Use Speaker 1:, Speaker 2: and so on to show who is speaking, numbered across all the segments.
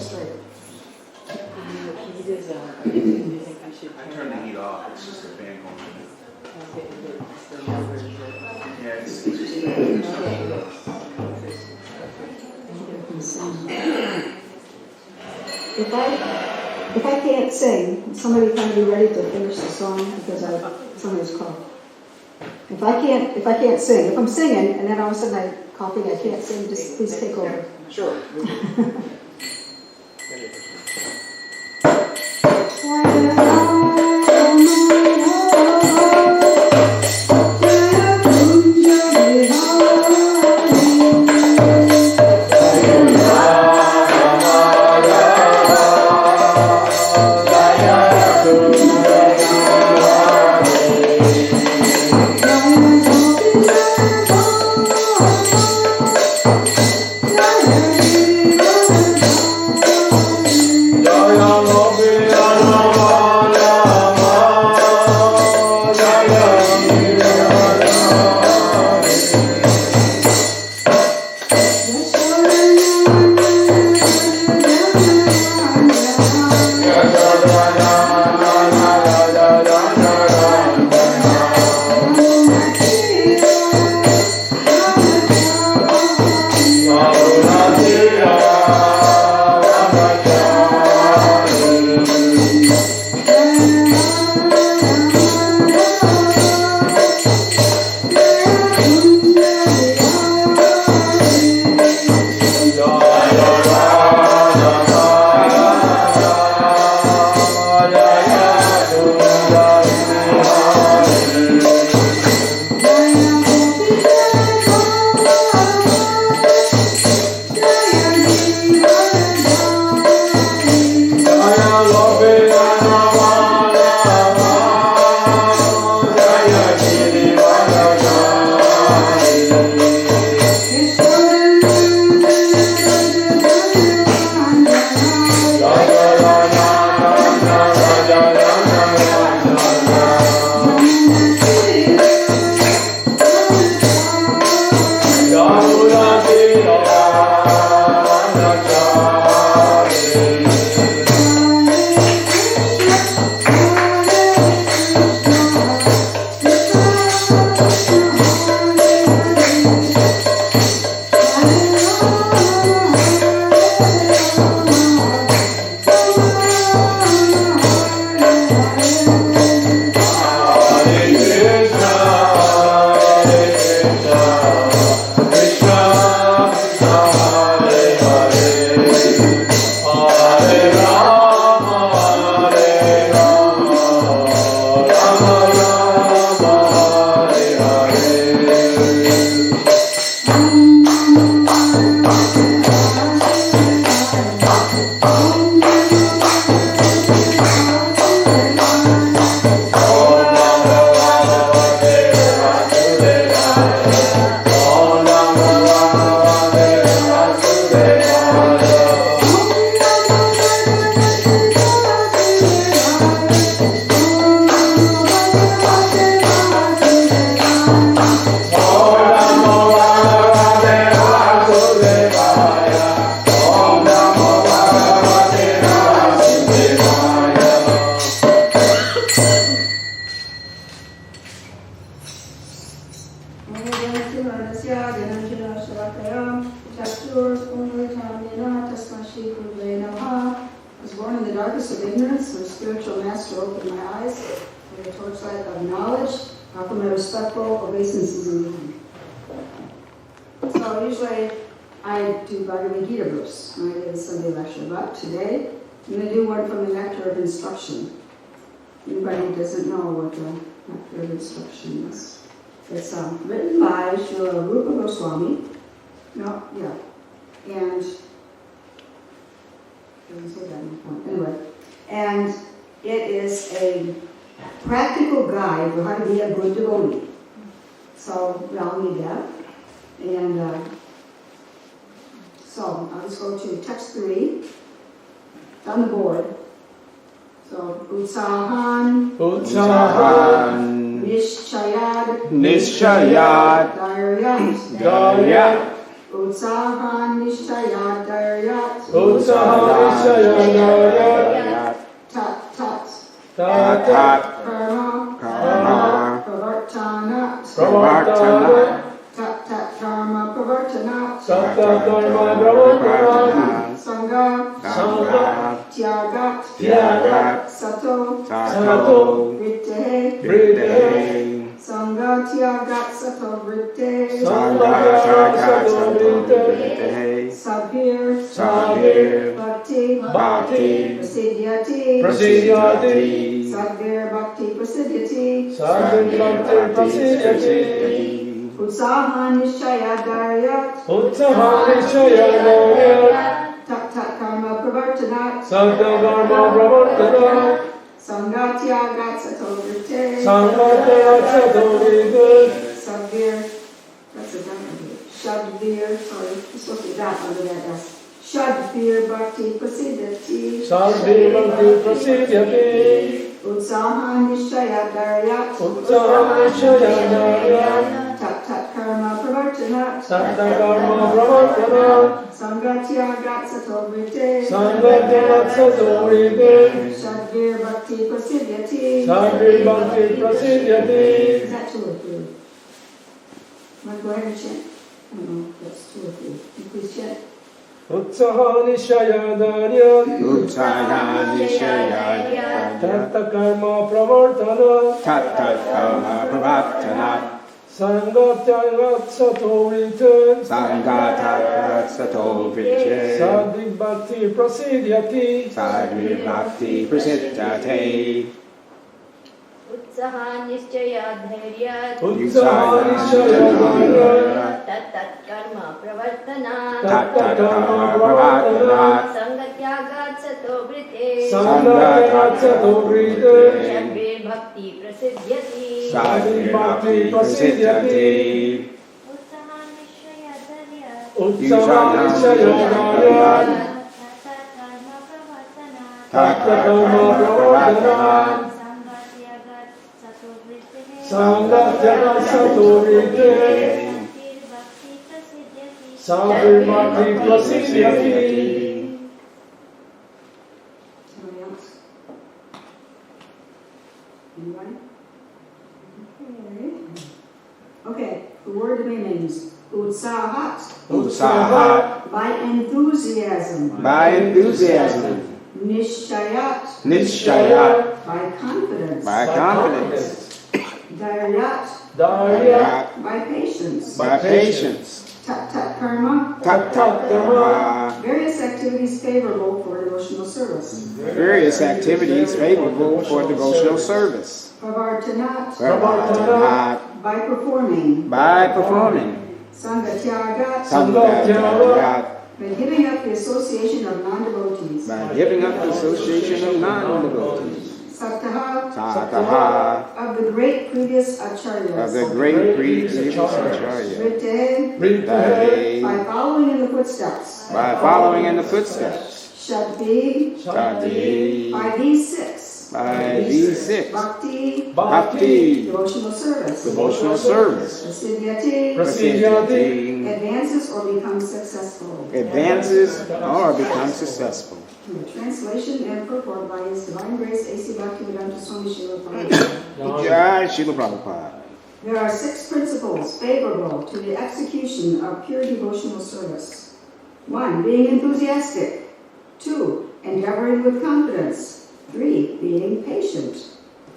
Speaker 1: straight.
Speaker 2: The heat is on. Do you think we should
Speaker 3: I turned the heat off. It's just a fan going.
Speaker 2: Okay, it's the number, is it?
Speaker 3: Yeah, it's
Speaker 2: Okay.
Speaker 1: If I can't sing, somebody can be ready to finish the song because somebody's called. If I can't sing, if I'm singing and then all of a sudden I'm coughing, I can't sing, just please take over.
Speaker 4: Sure.
Speaker 1: Anybody who doesn't know what the nectar of instruction is. It's written by Srila Rupa Goswami. No, yeah. And didn't say that anyway. And it is a practical guide for how to be a good devotee. So we all need that. And so I'll just go to text 3 on the board. So, Utsahan,
Speaker 5: Nishchayad,
Speaker 1: Dharyat, Utsahan Nishayadaryat. Tat tat. Karma. Pravartanat. Tat tat karma pravartanat. Sangha. Tyagat. Sato. Vritte. Sangha Tyagat Sato Vritte. Sabir. Bhakti. Prasidyati. Sabir Bhakti Prasidyati. Utsahan Nishayadaryat. Tat tat karma pravartanat. Sangha Tyagat Sato Vritte. Sabir. That's a done under it. Shadvir. Sorry, it's supposed to be that under that S. Shadvir Bhakti Prasidyati. Utsahan Nishayadaryat. Tat tat karma pravartanat. Sangha Tyagat Sato Vritte. Shadvir Bhakti Prasidyati. Is that 2 or 3? Want to go ahead and check? I don't know, that's 2 or 3. You please check.
Speaker 4: Tattakarma pravartana Sangatyagat Sato Vritte Sadhi Bhakti Prasidyati
Speaker 5: Utsahan Nishayadaryat. Tat karma pravartana. Sangatyagat Sato Vritte. Shadvir Bhakti Prasidyati. Utsahan Nishayadaryat. Tat karma pravartana.
Speaker 4: Sangatyagat Sato Vritte Sabir Bhakti Prasidyati.
Speaker 1: Somebody else? Anybody? Okay, the word meanings. Utsahat. By enthusiasm. Nishayat. By confidence. Daryat. By patience. Tat tat karma. Various activities favorable for devotional service. Pravartanat. By performing. Sangha Tyagat. By giving up the association of non-devotees. Sataha. Of the great previous acharyas. Vritte. By following in the footsteps. Shadvi. By these six. Bhakti. Devotional service. Prasidyati. Advances or becomes successful. Translation and purport by His Divine Grace A.C. Bhaktivedanta Swami Srila Prabhupada. There are 6 principles favorable to the execution of pure devotional service. 1. Being enthusiastic. 2. Endeavoring with confidence. 3. Being patient.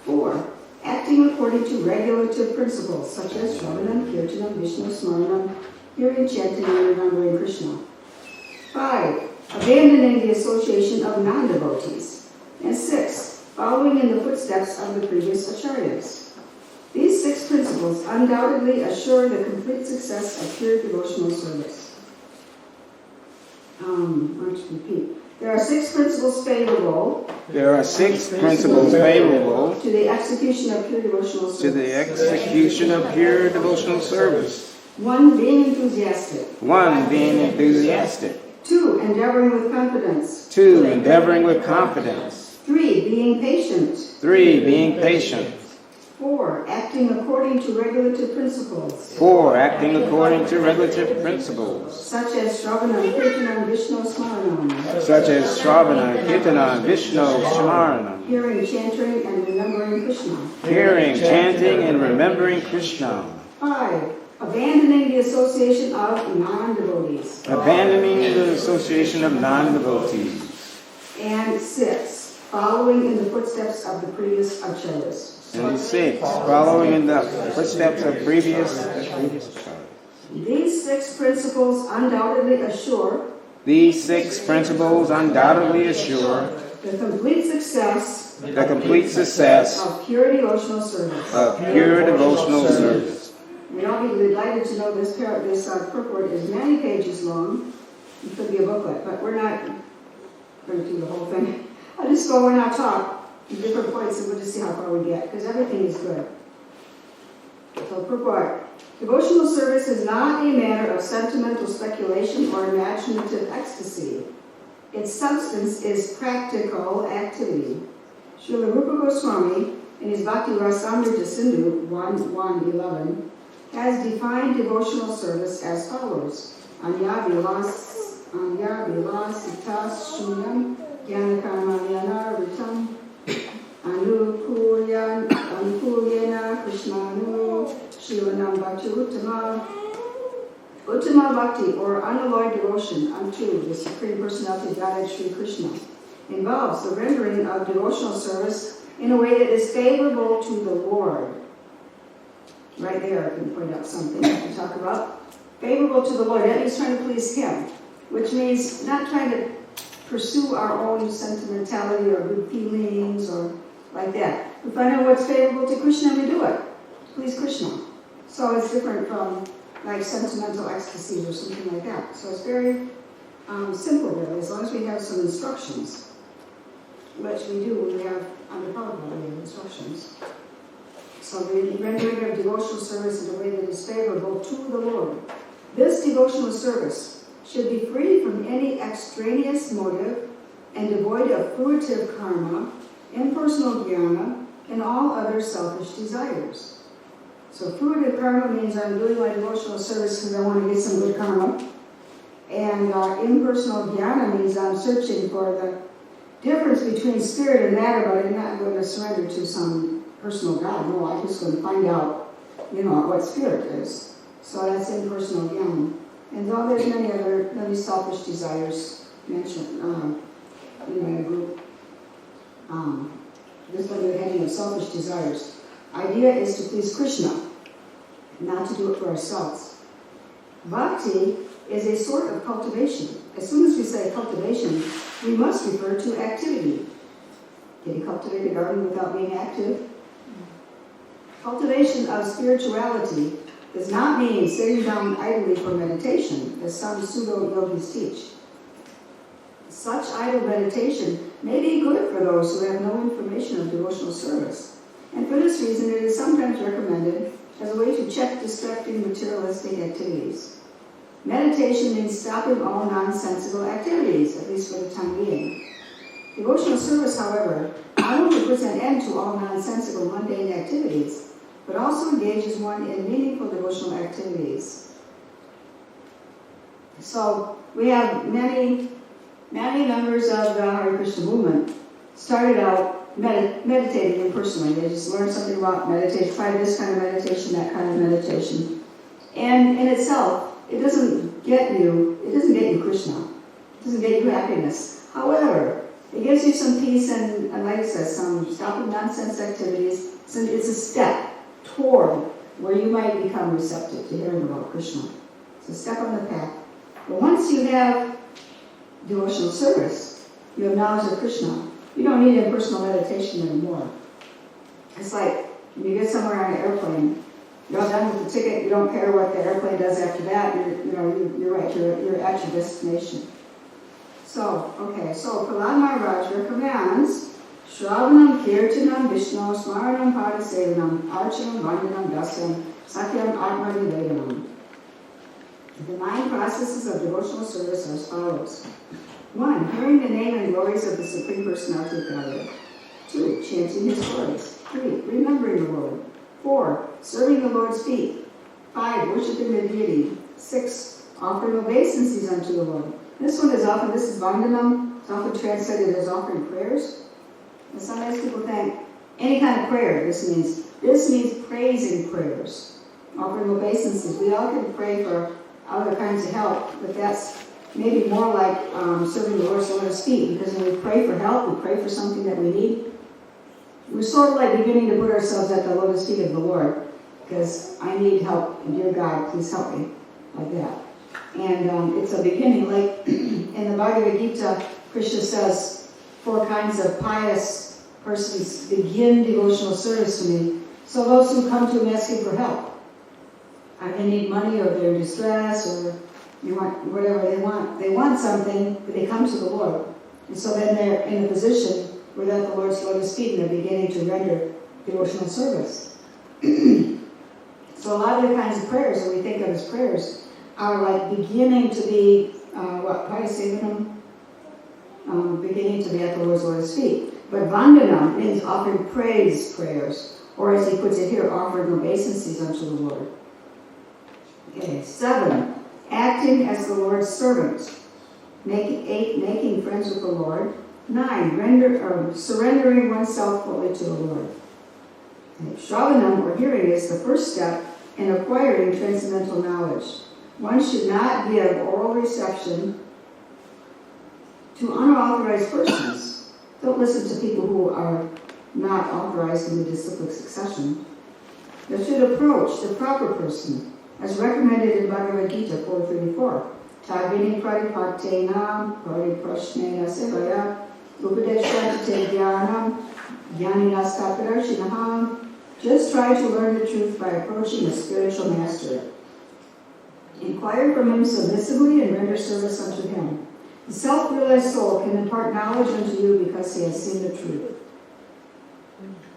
Speaker 1: 4. Acting according to regulative principles such as Shravanam, Kirtanam, Vishnu, Smaranam, hearing, chanting, and remembering Krishna. 5. Abandoning the association of non-devotees. And 6. Following in the footsteps of the previous acharyas. These 6 principles undoubtedly assure the complete success of pure devotional service. Let's repeat. There are 6 principles favorable. To the execution of pure devotional service. 1. Being enthusiastic. 2. Endeavoring with confidence. 3. Being patient. 4. 4. Acting according to regulative principles.
Speaker 4: 4. Acting according to regulative principles,
Speaker 1: Such as Shravanam, Kirtanam, Vishnu, Smaranam.
Speaker 4: such as Shravana, Kirtana, Vishnu, Smarana,
Speaker 1: Hearing, chanting, and remembering Krishna.
Speaker 4: hearing, chanting, and remembering Krishna,
Speaker 1: 5. Abandoning the association of non-devotees.
Speaker 4: abandoning the association of non-devotees.
Speaker 1: And 6. Following in the footsteps of the previous acharyas.
Speaker 4: And 6. Following in the footsteps of previous
Speaker 1: These 6 principles undoubtedly assure
Speaker 4: These 6 principles undoubtedly assure
Speaker 1: the complete success
Speaker 4: the complete success
Speaker 1: of pure devotional service.
Speaker 4: of pure devotional service.
Speaker 1: You'll be delighted to know this purport is many pages long. It could be a booklet, but we're not going to do the whole thing. I'll just go and I'll talk in different points and we'll just see how far we get, because everything is good. So purport. Devotional service is not a matter of sentimental speculation or imaginative ecstasy. Its substance is practical activity. Srila Rupa Goswami, in his Bhakti Rasamrita Sindhu 1.1.11, has defined devotional service as follows. Anya vilasitas shunyam gyanakarmanyana ritam anukuryena krishnanu shivanam bhakti uttama. Uttama bhakti, or unalloyed devotion unto the Supreme Personality of Godhead Sri Krishna, involves the rendering of devotional service in a way that is favorable to the Lord. Right there, I can point out something I can talk about. Favorable to the Lord, that means trying to please Him, which means not trying to pursue our own sentimentality or good feelings or like that. We find out what's favorable to Krishna and we do it. Please Krishna. So it's different from like sentimental ecstasies or something like that. So it's very simple really, as long as we have some instructions, which we do when we have under Prabhupada, we have instructions. So the rendering of devotional service in a way that is favorable to the Lord. This devotional service should be free from any extraneous motive and devoid of fruitive karma, impersonal jnana, and all other selfish desires. So fruitive karma means I'm doing my devotional service because I want to get some good karma. And impersonal jnana means I'm searching for the difference between spirit and matter, but I'm not going to surrender to some personal God. No, I'm just going to find out, what spirit is. So that's impersonal jnana. And though there's many selfish desires mentioned in a group, this one we're heading of selfish desires. Idea is to please Krishna, not to do it for ourselves. Bhakti is a sort of cultivation. As soon as we say cultivation, we must refer to activity. Can you cultivate a garden without being active? Cultivation of spirituality does not mean sitting down idly for meditation, as some pseudo-yogis teach. Such idle meditation may be good for those who have no information of devotional service. And for this reason, it is sometimes recommended as a way to check distracting materialistic activities. Meditation means stopping all nonsensical activities, at least for the time being. Devotional service, however, not only puts an end to all nonsensical mundane activities, but also engages one in meaningful devotional activities. So we have many members of the Hare Krishna movement started out meditating impersonally. They just learned something about meditation, try this kind of meditation, that kind of meditation. And in itself, it doesn't get you Krishna. It doesn't get you happiness. However, it gives you some peace and like I said, some stopping nonsense activities. So it's a step toward where you might become receptive to hearing about Krishna. It's a step on the path. But once you have devotional service, you have knowledge of Krishna, you don't need impersonal meditation anymore. It's like when you get somewhere on an airplane, you're all done with the ticket, you don't care what the airplane does after that, you're right, you're at your destination. So Prahlad Maharaj recommends Shravanam, Kirtanam, Vishnu, Smaranam, Padasevanam, Archanam, Vandanam, Dasyam, Satyam, Atma Nivedanam. The 9 processes of devotional service are as follows. 1. Hearing the name and glories of the Supreme Personality of Godhead. 2. Chanting His glories. 3. Remembering the Lord. 4, serving the Lord's feet. 5, worshiping the deity. 6, offering obeisances unto the Lord. This is Vandanam. It's often translated as offering prayers. And sometimes people think any kind of prayer this means. This means praising prayers. Offering obeisances. We all can pray for other kinds of help, but that's maybe more like serving the Lord's feet, because when we pray for help, we pray for something that we need. We're sort of like beginning to put ourselves at the lotus feet of the Lord, because I need help, and dear God, please help me, like that. And it's a beginning, like in the Bhagavad Gita, Krishna says, 4 kinds of pious persons begin devotional service to me. So those who come to him asking for help, they need money, or they're in distress, or you want whatever they want something, but they come to the Lord. And so then they're in a position where they're at the Lord's lotus feet and they're beginning to render devotional service. So a lot of the kinds of prayers that we think of as prayers are like beginning to be, how do you say them? Beginning to be at the Lord's lotus feet. But Vandanam means offering praise prayers, or as he puts it here, offering obeisances unto the Lord. Okay, 7, acting as the Lord's servant. 8, making friends with the Lord. 9, surrendering oneself fully to the Lord. Okay, Shravanam, or hearing, is the first step in acquiring transcendental knowledge. One should not give oral reception to unauthorized persons. Don't listen to people who are not authorized in the disciplic succession. They should approach the proper person, as recommended in Bhagavad Gita 4:34. Tagini pradipatena pariprashnena sevaya upadeshvate jnanam jnaninastapadarshinaha. Just try to learn the truth by approaching a spiritual master. Inquire from him submissively and render service unto him. The self-realized soul can impart knowledge unto you because he has seen the truth.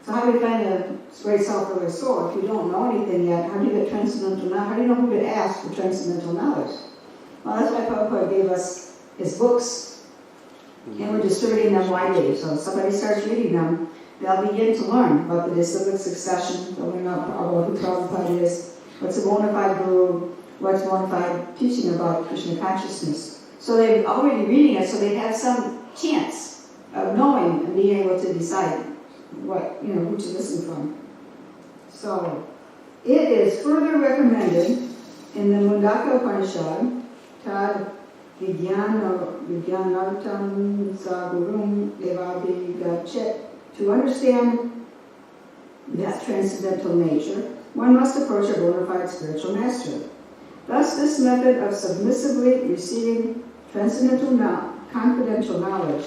Speaker 1: So how do you find a great self-realized soul? If you don't know anything yet, how do you get transcendental knowledge? How do you know who to ask for transcendental knowledge? Well, that's why Prabhupada gave us his books, and we're distributing them widely. So if somebody starts reading them, they'll begin to learn about the disciplic succession, they'll learn about who Prabhupada is, what's a bona fide guru, what's bona fide teaching about Krishna consciousness. So they're already reading it, so they have some chance of knowing and being able to decide who to listen from. So it is further recommended in the Mundaka Upanishad, Tad Vijnanartam Sagurum Devadi Gachet. To understand that transcendental nature, one must approach a bona fide spiritual master. Thus, this method of submissively receiving transcendental confidential knowledge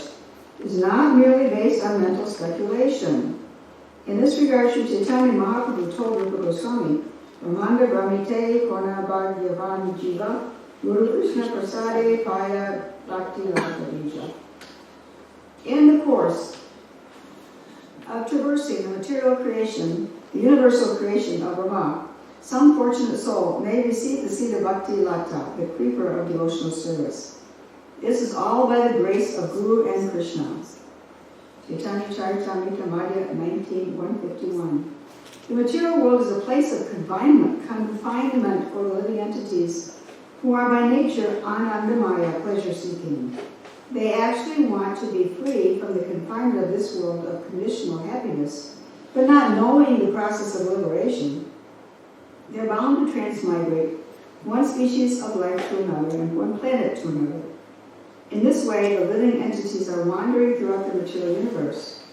Speaker 1: is not merely based on mental speculation. In this regard, Sri Chaitanya Mahaprabhu told Rupa Goswami, Ramanda Brahmite Kona Bhagyavan Jiva Guru Krishna Prasade Paya Bhakti Radha. In the course of traversing the material creation, the universal creation of Brahma, some fortunate soul may receive the seed of Bhakti Lata, the creeper of devotional service. This is all by the grace of Guru and Krishna. Chaitanya Charitamrita Madhya 19:151. The material world is a place of confinement for living entities who are by nature anandamaya, pleasure-seeking. They actually want to be free from the confinement of this world of conditional happiness, but not knowing the process of liberation. They're bound to transmigrate one species of life to another and one planet to another. In this way, the living entities are wandering throughout the material universe.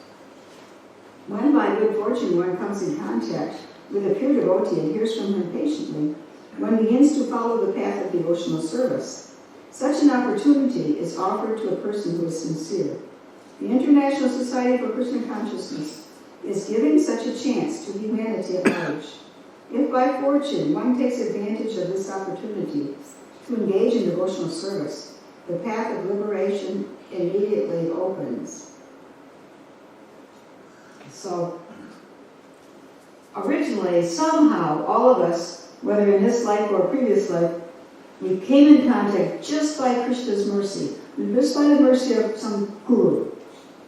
Speaker 1: When by good fortune one comes in contact with a pure devotee and hears from him patiently, one begins to follow the path of devotional service. Such an opportunity is offered to a person who is sincere. The International Society for Krishna Consciousness is giving such a chance to humanity at large. If by fortune one takes advantage of this opportunity to engage in devotional service, the path of liberation immediately opens. So, originally, somehow, all of us, whether in this life or previous life, we came in contact just by Krishna's mercy, just by the mercy of some guru.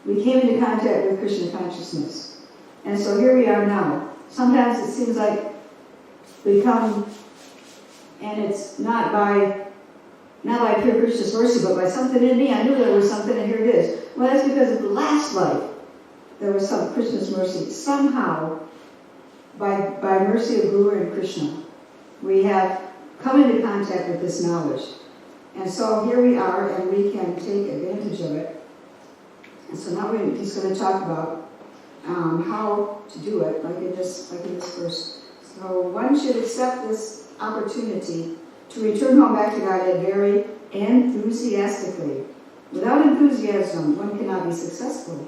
Speaker 1: We came into contact with Krishna consciousness. And so here we are now. sometimes it seems like we come, and it's not by pure Krishna's mercy, but by something in me. I knew there was something, and here it is. Well, that's because of the last life. There was some Krishna's mercy. Somehow, by mercy of Guru and Krishna, we have come into contact with this knowledge. And so here we are, and we can take advantage of it. And so now we're just going to talk about how to do it, like in this verse. So one should accept this opportunity to return home back to Godhead very enthusiastically. Without enthusiasm, one cannot be successful.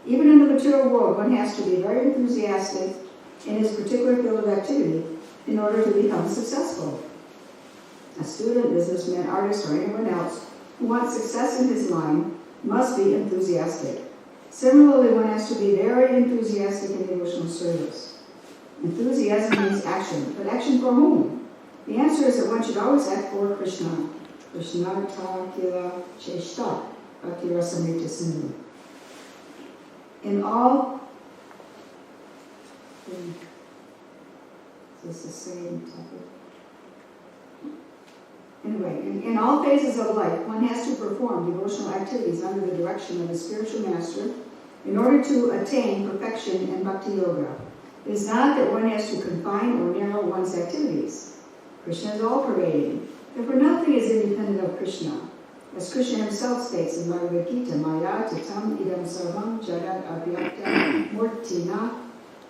Speaker 1: Even in the material world, one has to be very enthusiastic in his particular field of activity in order to become successful. A student, businessman, artist, or anyone else who wants success in his line must be enthusiastic. Similarly, one has to be very enthusiastic in devotional service. Enthusiasm means action, but action for whom? The answer is that one should always act for Krishna. Krishnartha kila cheshta bhakti rasamrita sindhu. In all, is this the same topic? Anyway, in all phases of life, one has to perform devotional activities under the direction of a spiritual master in order to attain perfection in bhakti yoga. It is not that one has to confine or narrow one's activities. Krishna is all-pervading. Therefore, nothing is independent of Krishna. As Krishna himself states in Bhagavad Gita, Maya titam idam sarvam jagat abhyakta murtina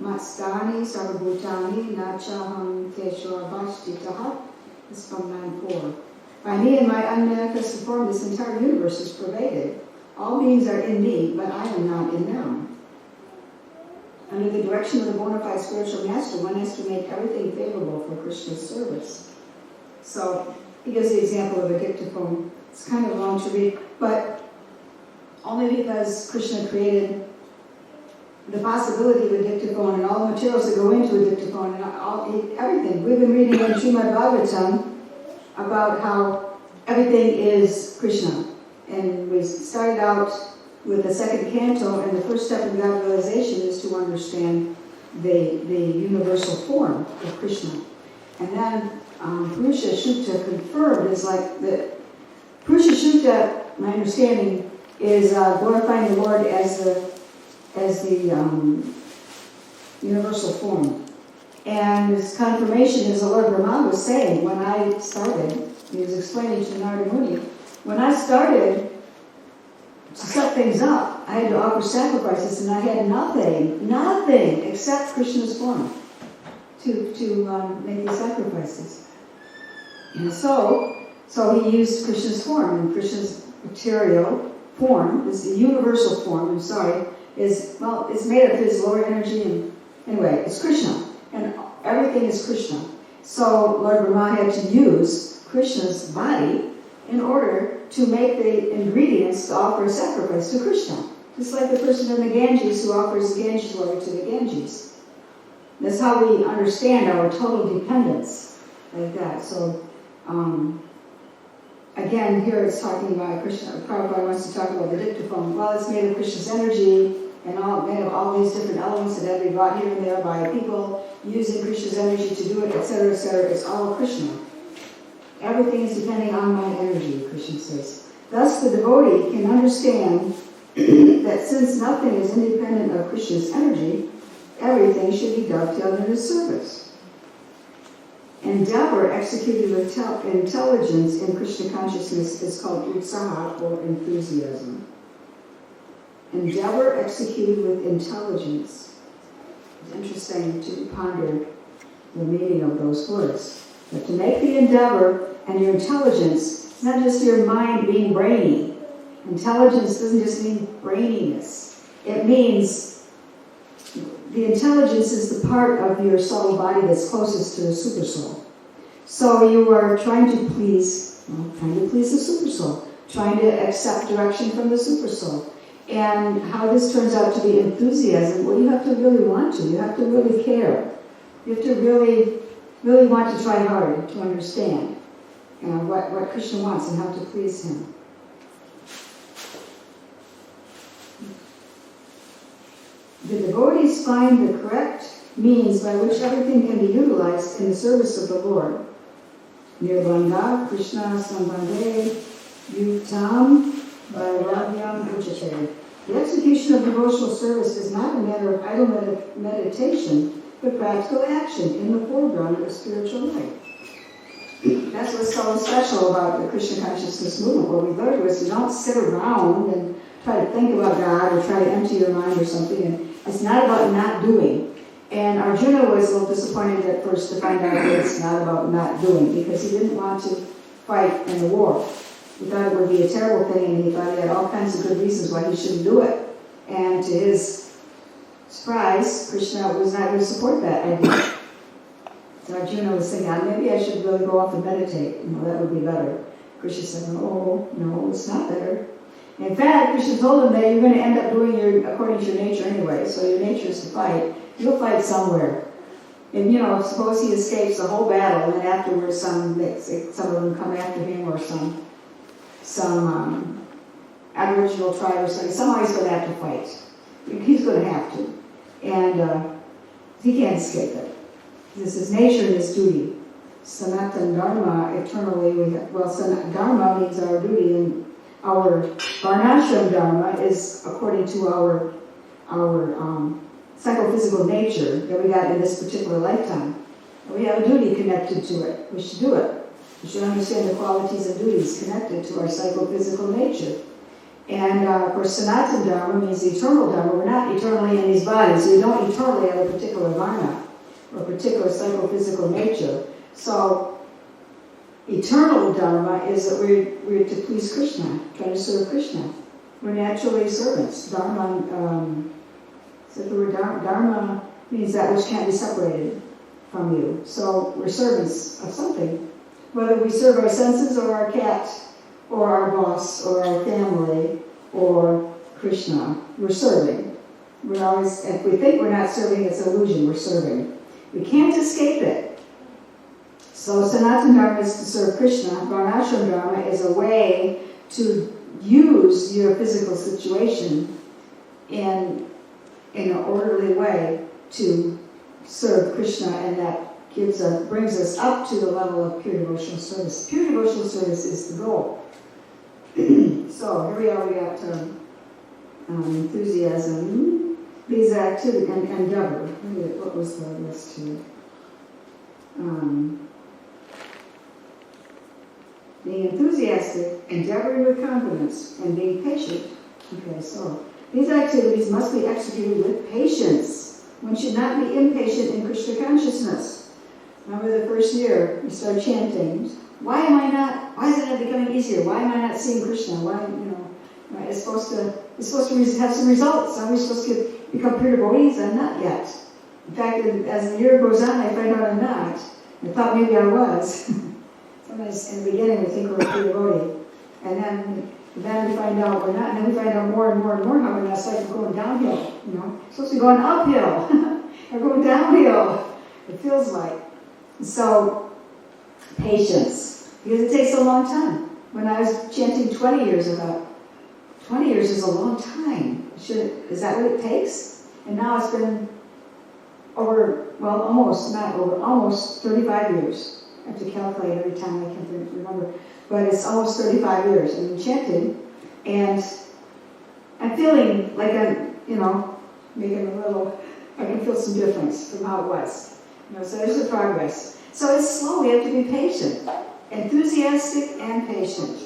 Speaker 1: matstani sarvabhutani nachaham keshwavashtitaha. This is from 9.4. By me and my unmanifested form, this entire universe is pervaded. All beings are in me, but I am not in them. Under the direction of the bona fide spiritual master, one has to make everything favorable for Krishna's service. So, he gives the example of a dictaphone. It's kind of long to read, but only because Krishna created the possibility of a dictaphone and all the materials that go into a dictaphone and everything. We've been reading in Srimad Bhagavatam about how everything is Krishna. And we started out with the second canto, and the first step in God realization is to understand the universal form of Krishna. And then Purusha Shukta confirmed is like the Purusha Shukta, my understanding, is glorifying the Lord as the universal form. And his confirmation is the Lord Brahma was saying when I started, he was explaining to Narada Muni, when I started to set things up, I had to offer sacrifices, and I had nothing except Krishna's form to make these sacrifices. And so he used Krishna's form, and Krishna's material form, is the universal form, is made of his lower energy, and anyway, it's Krishna, and everything is Krishna. So Lord Brahma had to use Krishna's body in order to make the ingredients to offer a sacrifice to Krishna. Just like the person in the Ganges who offers Ganges water to the Ganges. That's how we understand our total dependence, like that. So, again, here it's talking about Krishna. Prabhupada wants to talk about the dictaphone. Well, it's made of Krishna's energy and made of all these different elements that have been brought here and there by people using Krishna's energy to do it, etc., etc. It's all Krishna. Everything is depending on my energy, Krishna says. Thus, the devotee can understand that since nothing is independent of Krishna's energy, everything should be dovetailed in his service. Endeavor executed with intelligence in Krishna consciousness is called utsaha, or enthusiasm. Endeavor executed with intelligence. It's interesting to ponder the meaning of those words. But to make the endeavor and your intelligence, it's not just your mind being brainy. Intelligence doesn't just mean braininess. It means the intelligence is the part of your subtle body that's closest to the supersoul. So you are trying to please the supersoul, trying to accept direction from the supersoul. And how this turns out to be enthusiasm, well, you have to really want to. You have to really care. You have to really want to try hard to understand what Krishna wants and how to please him. The devotees find the correct means by which everything can be utilized in the service of the Lord. Nirbandha Krishna Sambandhe Yutam Vairavyam Uchate. The execution of devotional service is not a matter of idle meditation, but practical action in the foreground of spiritual life. That's what's so special about the Krishna consciousness movement. What we learned was you don't sit around and try to think about God or try to empty your mind or something. And it's not about not doing. And Arjuna was a little disappointed at first to find out that it's not about not doing, because he didn't want to fight in the war. He thought it would be a terrible thing, and he thought he had all kinds of good reasons why he shouldn't do it. And to his surprise, Krishna was not going to support that idea. So Arjuna was thinking, maybe I should really go off and meditate. That would be better. Krishna said, no, it's not better. In fact, Krishna told him that you're going to end up doing according to your nature anyway. So your nature is to fight. You'll fight somewhere. And suppose he escapes the whole battle, and then afterwards some of them come after him, or some Aboriginal tribe or something. Somehow he's going to have to fight. He's going to have to. And he can't escape it. This is nature and his duty. Sanatan Dharma, eternally, Dharma means our duty, and our Varnashram Dharma is according to our psychophysical nature that we got in this particular lifetime. And we have a duty connected to it. We should do it. We should understand the qualities and duties connected to our psychophysical nature. And of course, Sanatan Dharma means the eternal Dharma. We're not eternally in these bodies. We don't eternally have a particular Varna or a particular psychophysical nature. So, eternal Dharma is that we're to please Krishna, trying to serve Krishna. We're naturally servants. Dharma, so the word Dharma means that which can't be separated from you. So we're servants of something. Whether we serve our senses or our cat or our boss or our family or Krishna, we're serving. We're always, if we think we're not serving, it's an illusion, we're serving. We can't escape it. So Sanatana Dharma is to serve Krishna. Varnashram Dharma is a way to use your physical situation in an orderly way to serve Krishna, and that brings us up to the level of pure devotional service. Pure devotional service is the goal. So here we are, we got enthusiasm, these activities, and endeavor. What was the list here? Being enthusiastic, endeavoring with confidence, and being patient. Okay, so these activities must be executed with patience. One should not be impatient in Krishna consciousness. Remember the first year, we started chanting, why isn't it becoming easier? Why am I not seeing Krishna? It's supposed to have some results. Are we supposed to become pure devotees? I'm not yet. In fact, as the year goes on, I find out I'm not. I thought maybe I was. Sometimes in the beginning we think we're a pure devotee. And then we find out we're not, and then we find out more and more and more how we're not. It's like we're going downhill, It's supposed to be going uphill. We're going downhill. It feels like. So, patience. Because it takes a long time. When I was chanting 20 years ago, 20 years is a long time. Is that what it takes? And now it's been almost 35 years. I have to calculate every time I can remember. But it's almost 35 years. I've been chanting, and I'm feeling like I'm, making a little, I can feel some difference from how it was. So there's a progress. So it's slow, we have to be patient. Enthusiastic and patient.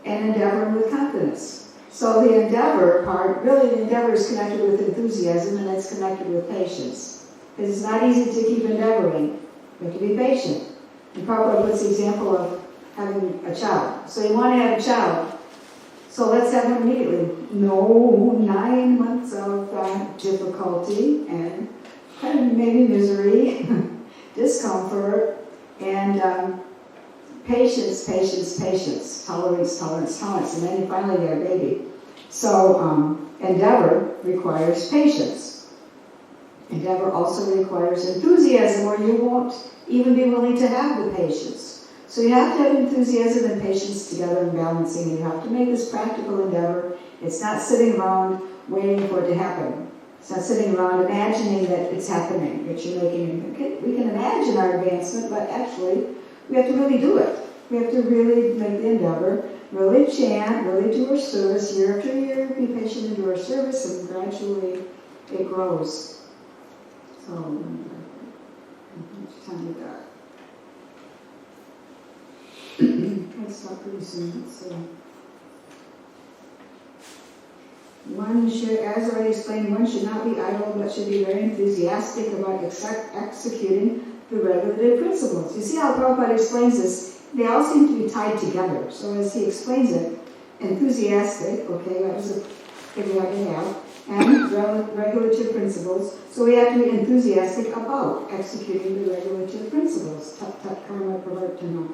Speaker 1: And endeavoring with confidence. So the endeavor part, really the endeavor is connected with enthusiasm, and it's connected with patience. Because it's not easy to keep endeavoring. You have to be patient. And Prabhupada puts the example of having a child. So you want to have a child. So let's have one immediately. No, 9 months of difficulty and maybe misery, discomfort, and patience, tolerance, and then you finally get a baby. So endeavor requires patience. Endeavor also requires enthusiasm, or you won't even be willing to have the patience. So you have to have enthusiasm and patience together and balancing. You have to make this practical endeavor. It's not sitting around waiting for it to happen. It's not sitting around imagining that it's happening, that you're making it. We can imagine our advancement, but actually, we have to really do it. We have to really make the endeavor, really chant, really do our service year after year, be patient and do our service, and gradually it grows. So, how much time we got? I'll stop pretty soon. Let's see. One should, as already explained, one should not be idle, but should be very enthusiastic about executing the regulative principles. You see how Prabhupada explains this? They all seem to be tied together. So as he explains it, enthusiastic, okay, that was a thing we have to have, and regulative principles. So we have to be enthusiastic about executing the regulative principles. Tat tat karma pravartana.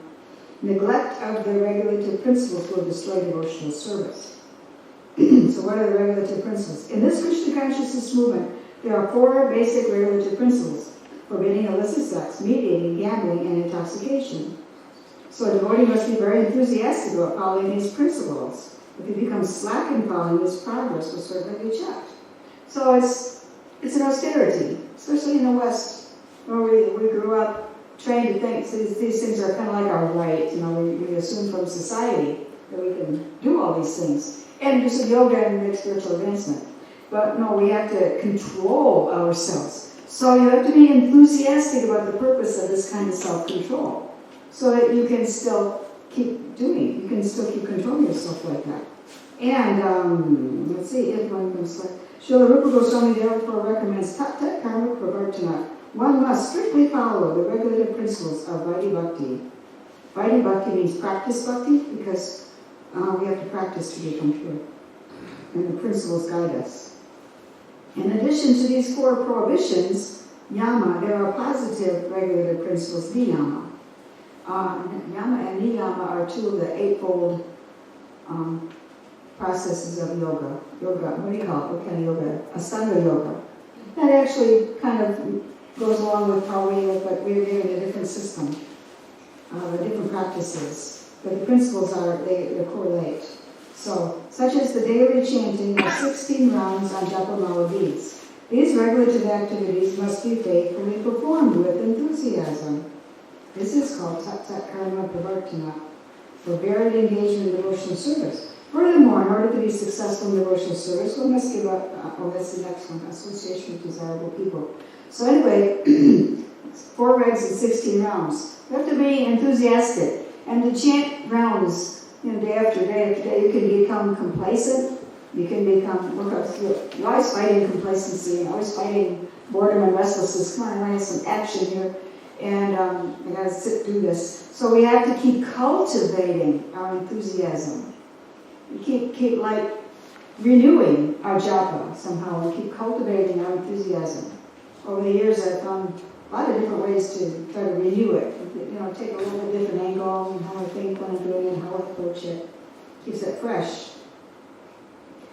Speaker 1: Neglect of the regulative principles will destroy devotional service. So what are the regulative principles? In this Krishna consciousness movement, there are 4 basic regulative principles: forbidding illicit sex, meat eating, gambling, and intoxication. So a devotee must be very enthusiastic about following these principles. If he becomes slack in following, his progress will certainly be checked. So it's an austerity, especially in the West, where we grew up trained to think these things are kind of like our right. You know, we assume from society that we can do all these things and do some yoga and make spiritual advancement. But no, we have to control ourselves. So you have to be enthusiastic about the purpose of this kind of self-control, so that you can still keep doing, you can still keep controlling yourself like that. And let's see, if one comes like, Srila Rupa Goswami therefore recommends tat tat karma pravartana. One must strictly follow the regulative principles of Vaidhi Bhakti. Vaidhi Bhakti means practice bhakti, because we have to practice to become pure. And the principles guide us. In addition to these 4 prohibitions, yama, there are positive regulative principles, niyama. Yama and niyama are 2 of the 8-fold processes of yoga. Yoga, what do you call it? What kind of yoga? Ashtanga yoga. That actually kind of goes along with how we live, but we're in a different system, different practices. But the principles they correlate. So, such as the daily chanting of 16 rounds on Japamala beads. These regulative activities must be faithfully performed with enthusiasm. This is called tat tat karma pravartana, for varied engagement in devotional service. Furthermore, in order to be successful in devotional service, one must give up, that's the next one, association with desirable people. So anyway, 4 regs and 16 rounds. You have to be enthusiastic. And to chant rounds, day after day after day, you can become complacent. You can become, you're always fighting complacency, and always fighting boredom and restlessness. Come on, I have some action here. And I gotta do this. So we have to keep cultivating our enthusiasm. We keep like renewing our japa somehow, and keep cultivating our enthusiasm. Over the years, I've found a lot of different ways to try to renew it. Take a little bit different angle and how I think when I'm doing it, how I approach it. Keeps it fresh.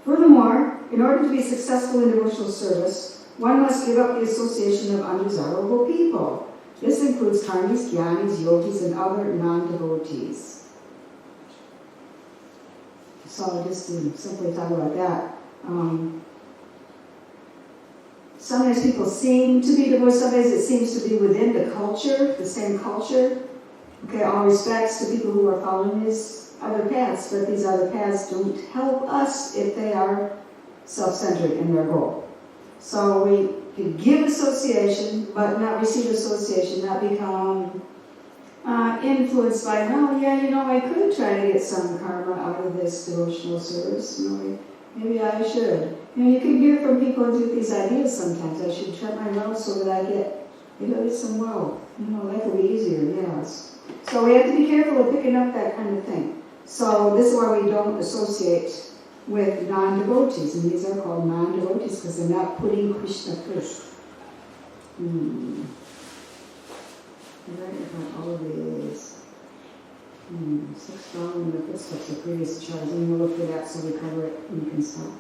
Speaker 1: Furthermore, in order to be successful in devotional service, one must give up the association of undesirable people. This includes karmis, jnanis, yogis, and other non-devotees. So just to simply talk about that. Sometimes people seem to be devoted, sometimes it seems to be within the culture, the same culture. Okay, all respects to people who are following these other paths, but these other paths don't help us if they are self-centered in their goal. So we can give association, but not receive association, not become influenced by, I could try to get some karma out of this devotional service. Maybe I should. You can hear from people and do these ideas sometimes. I should try my wealth so that I get some wealth. Life will be easier, yes. So we have to be careful of picking up that kind of thing. So this is why we don't associate with non-devotees. And these are called non-devotees because they're not putting Krishna first. Right about all of these. 6 following the footsteps of previous charges. And we'll look for that so we cover it and we can stop.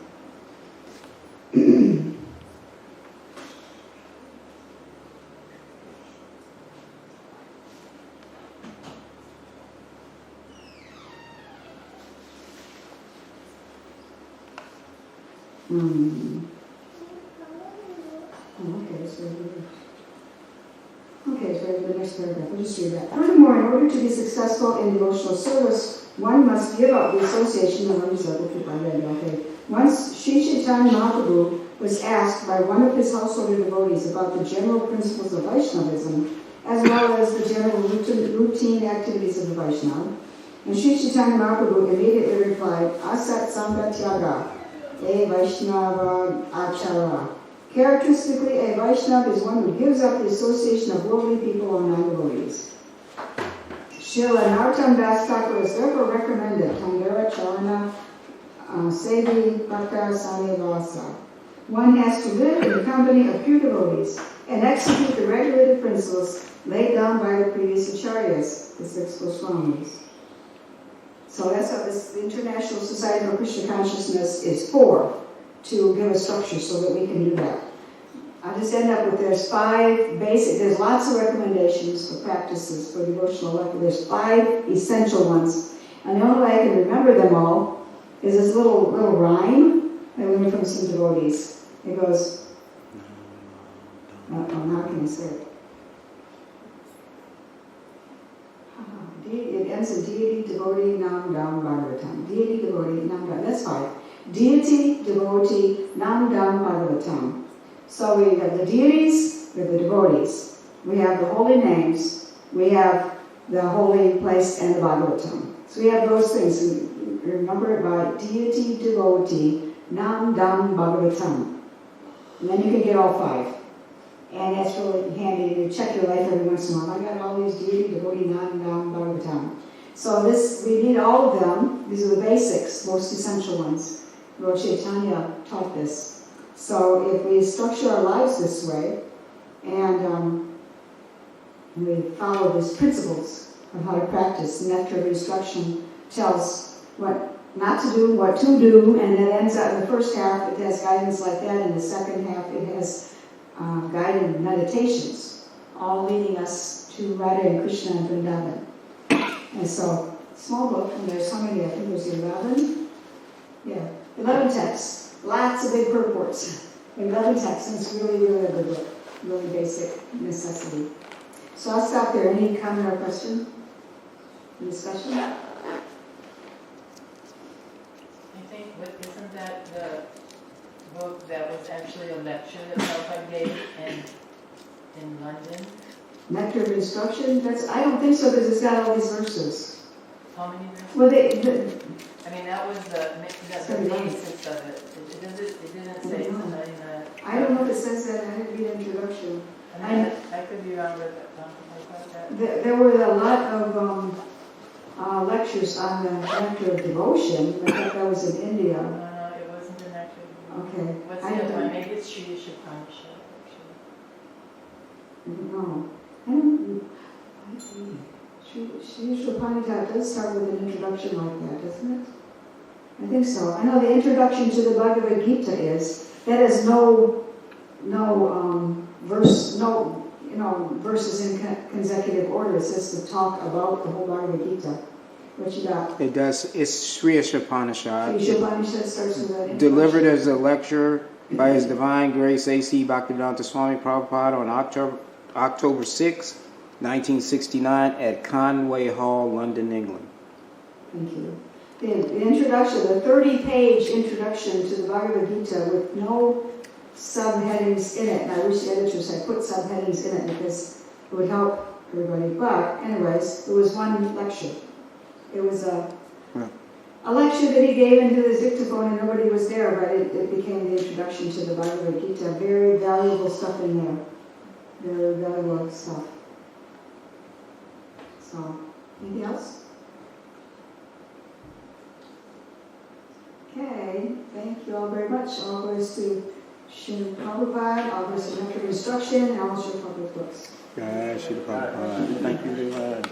Speaker 1: Okay, so the next paragraph, we'll just read that. Furthermore, in order to be successful in devotional service, one must give up the association of one's other people. Okay. Once Sri Chaitanya Mahaprabhu was asked by one of his householder devotees about the general principles of Vaishnavism, as well as the general routine activities of the Vaishnava, and Sri Chaitanya Mahaprabhu immediately replied, Asat Sangha Tyaga, a Vaishnava Achara. Characteristically, a Vaishnava is one who gives up the association of worldly people or non-devotees. Srila Narottam Das Thakur has therefore recommended Tangara Charana Sevi Bhakta Sanivasa. One has to live in the company of pure devotees and execute the regulative principles laid down by the previous acharyas, the 6 Goswamis. So that's what the International Society for Krishna Consciousness is for, to give a structure so that we can do that. I just end up with there's lots of recommendations for practices for devotional life. There's 5 essential ones. And the only way I can remember them all is this little rhyme I learned from some devotees. It goes, how can I say it? It ends in deity, devotee, nam, dam, bhagavatam. Deity, devotee, nam, dam. That's 5. Deity, devotee, nam, dam, bhagavatam. So we have the deities, we have the devotees. We have the holy names, we have the holy place, and the bhagavatam. So we have those things. And remember it by deity, devotee, nam, dam, bhagavatam. And then you can get all 5. And that's really handy to check your life every once in a while. I got all these deity, devotee, nam, dam, bhagavatam. So we need all of them. These are the basics, most essential ones. Lord Chaitanya taught this. So if we structure our lives this way, and we follow these principles of how to practice, the nectar of instruction tells what not to do, what to do, and it ends up in the first half, it has guidance like that. In the second half, it has guided meditations, all leading us to Radha and Krishna and Vrindavan. And so, small book, and there's how many? I think there's 11. Yeah, 11 texts. Lots of big purports. 11 texts, and it's really, really a good book. Really basic necessity. So I'll stop there. Any comment or question? Discussion?
Speaker 2: I think, isn't that the book that was actually a lecture that Prabhupada gave in London?
Speaker 1: Nectar of Instruction? I don't think so, because it's got all these verses.
Speaker 2: How many verses?
Speaker 1: Well,
Speaker 2: I mean, that was the basis of it. It didn't say something that...
Speaker 1: I don't know if it says that. I didn't read the introduction.
Speaker 2: I mean, I could be wrong with something like that.
Speaker 1: There were a lot of lectures on the nectar of devotion. I think that was in India.
Speaker 2: No, it wasn't an nectar of devotion.
Speaker 1: Okay.
Speaker 2: What's the other one? Maybe it's Sri Upanishad, actually.
Speaker 1: No. I don't. Sri Upanishad does start with an introduction like that, doesn't it? I think so. I know the introduction to the Bhagavad Gita that is no verses in consecutive order. It's just to talk about the whole Bhagavad Gita. What you got?
Speaker 4: It does. It's Sri Upanishad.
Speaker 1: Sri Upanishad starts with that.
Speaker 4: Delivered as a lecture by His Divine Grace A.C. Bhaktivedanta Swami Prabhupada on October 6, 1969 at Conway Hall, London, England.
Speaker 1: Thank you. The introduction, the 30-page introduction to the Bhagavad Gita with no subheadings in it, and I wish the editors had put subheadings in it because it would help everybody. But anyways, it was one lecture. It was a lecture that he gave into his dictaphone and nobody was there, but it became the introduction to the Bhagavad Gita. Very valuable stuff in there. Very valuable stuff. So, anything else? Okay, thank you all very much. All goes to Srila Prabhupada, all goes to Nectar of Instruction, and all Srila Prabhupada books.
Speaker 4: Thank you very much.